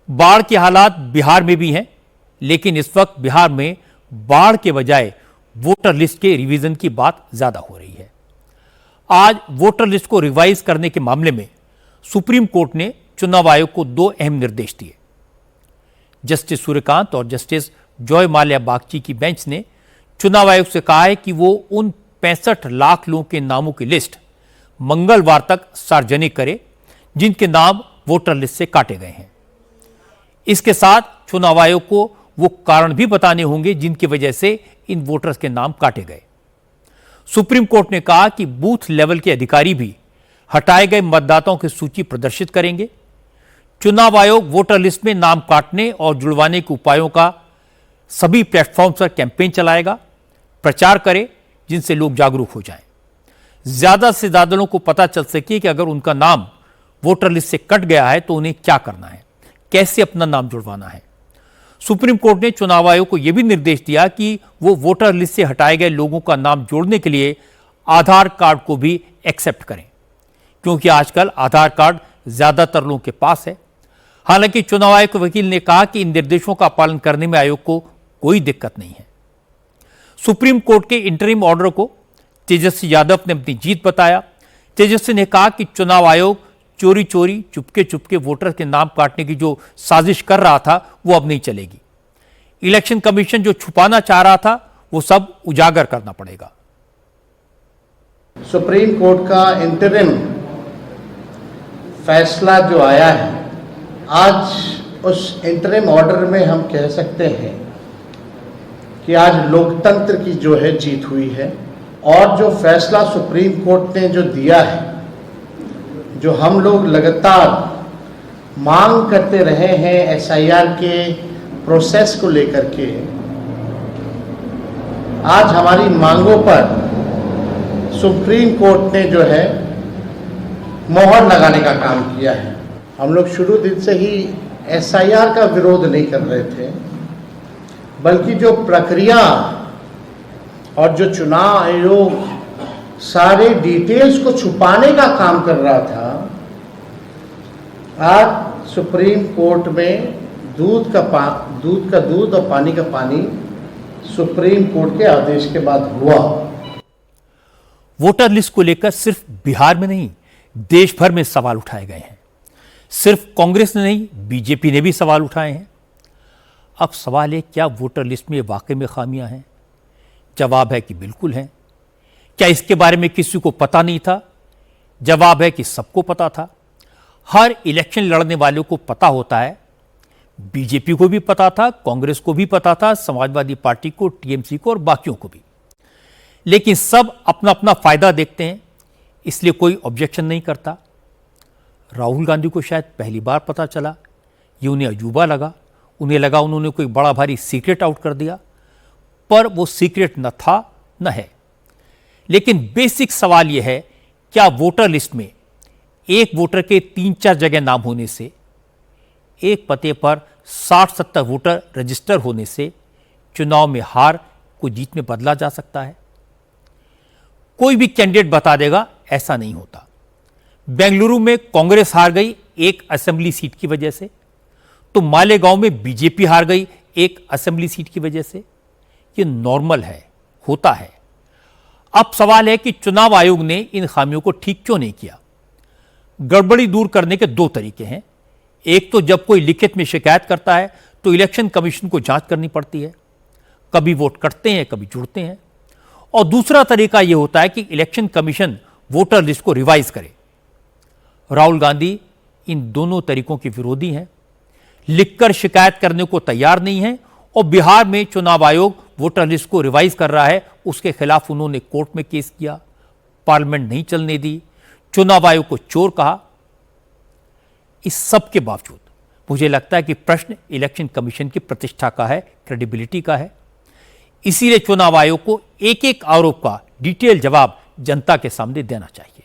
बाढ़ के हालात बिहार में भी हैं, लेकिन इस वक्त बिहार में बाढ़ के बजाय वोटर लिस्ट के रिवीजन की बात ज्यादा हो रही है। आज वोटर लिस्ट को रिवाइज करने के मामले में सुप्रीम कोर्ट ने चुनाव आयोग को दो अहम निर्देश दिए। जस्टिस सूर्यकांत और जस्टिस जॉय माल्या बागची की बेंच ने चुनाव आयोग से कहा है कि वो उन 65 लाख लोगों के नामों की लिस्ट मंगलवार तक सार्वजनिक करे जिनके नाम वोटर लिस्ट से काटे गए हैं। इसके साथ चुनाव आयोग को वो कारण भी बताने होंगे जिनकी वजह से इन वोटर्स के नाम काटे गए। सुप्रीम कोर्ट ने कहा कि बूथ लेवल के अधिकारी भी हटाए गए मतदाताओं की सूची प्रदर्शित करेंगे। चुनाव आयोग वोटर लिस्ट में नाम काटने और जुड़वाने के उपायों का सभी प्लेटफॉर्म पर कैंपेन चलाएगा, प्रचार करे जिनसे लोग जागरूक हो जाएं। ज्यादा से ज्यादा लोगों को पता चल सके कि अगर उनका नाम वोटर लिस्ट से कट गया है तो उन्हें क्या करना है, कैसे अपना नाम जुड़वाना है। सुप्रीम कोर्ट ने चुनाव आयोग को यह भी निर्देश दिया कि वो वोटर लिस्ट से हटाए गए लोगों का नाम जोड़ने के लिए आधार कार्ड को भी एक्सेप्ट करें, क्योंकि आजकल आधार कार्ड ज्यादातर लोगों के पास है। हालांकि चुनाव आयोग के वकील ने कहा कि इन निर्देशों का पालन करने में आयोग को कोई दिक्कत नहीं है। सुप्रीम कोर्ट के इंटरिम ऑर्डर को तेजस्वी यादव ने अपनी जीत बताया। तेजस्वी ने कहा कि चुनाव आयोग चोरी चोरी चुपके चुपके वोटर के नाम काटने की जो साजिश कर रहा था वो अब नहीं चलेगी। इलेक्शन कमीशन जो छुपाना चाह रहा था वो सब उजागर करना पड़ेगा। सुप्रीम कोर्ट का इंटरिम फैसला जो आया है, आज उस इंटरिम ऑर्डर में हम कह सकते हैं कि आज लोकतंत्र की जो है जीत हुई है। और जो फैसला सुप्रीम कोर्ट ने जो दिया है, जो हम लोग लगातार मांग करते रहे हैं एसआईआर के प्रोसेस को लेकर के, आज हमारी मांगों पर सुप्रीम कोर्ट ने जो है मोहर लगाने का काम किया है। हम लोग शुरू दिन से ही एसआईआर का विरोध नहीं कर रहे थे, बल्कि जो प्रक्रिया और जो चुनाव आयोग सारे डिटेल्स को छुपाने का काम कर रहा था, आज सुप्रीम कोर्ट में दूध का दूध और पानी का पानी सुप्रीम कोर्ट के आदेश के बाद हुआ। वोटर लिस्ट को लेकर सिर्फ बिहार में नहीं, देश भर में सवाल उठाए गए हैं। सिर्फ कांग्रेस ने नहीं, बीजेपी ने भी सवाल उठाए हैं। अब सवाल है, क्या वोटर लिस्ट में वाकई में खामियां हैं? जवाब है कि बिल्कुल है। क्या इसके बारे में किसी को पता नहीं था? जवाब है कि सबको पता था। हर इलेक्शन लड़ने वालों को पता होता है। बीजेपी को भी पता था, कांग्रेस को भी पता था, समाजवादी पार्टी को, टीएमसी को और बाकियों को भी। लेकिन सब अपना अपना फायदा देखते हैं, इसलिए कोई ऑब्जेक्शन नहीं करता। राहुल गांधी को शायद पहली बार पता चला, ये उन्हें अजूबा लगा। उन्हें लगा उन्होंने कोई बड़ा भारी सीक्रेट आउट कर दिया, पर वो सीक्रेट न था न है। लेकिन बेसिक सवाल यह है, क्या वोटर लिस्ट में एक वोटर के 3-4 जगह नाम होने से, एक पते पर 60-70 वोटर रजिस्टर होने से चुनाव में हार को जीत में बदला जा सकता है? कोई भी कैंडिडेट बता देगा ऐसा नहीं होता। बेंगलुरु में कांग्रेस हार गई एक असेंबली सीट की वजह से, तो मालेगांव में बीजेपी हार गई एक असेंबली सीट की वजह से। ये नॉर्मल है, होता है। अब सवाल है कि चुनाव आयोग ने इन खामियों को ठीक क्यों नहीं किया? गड़बड़ी दूर करने के दो तरीके हैं। एक तो जब कोई लिखित में शिकायत करता है तो इलेक्शन कमीशन को जांच करनी पड़ती है, कभी वोट कटते हैं कभी जुड़ते हैं। और दूसरा तरीका यह होता है कि इलेक्शन कमीशन वोटर लिस्ट को रिवाइज करे। राहुल गांधी इन दोनों तरीकों के विरोधी हैं, लिखकर शिकायत करने को तैयार नहीं है, और बिहार में चुनाव आयोग वोटर लिस्ट को रिवाइज कर रहा है, उसके खिलाफ उन्होंने कोर्ट में केस किया, पार्लियामेंट नहीं चलने दी, चुनाव आयोग को चोर कहा। इस सब के बावजूद मुझे लगता है कि प्रश्न इलेक्शन कमीशन की प्रतिष्ठा का है, क्रेडिबिलिटी का है। इसीलिए चुनाव आयोग को एक एक आरोप का डिटेल जवाब जनता के सामने देना चाहिए।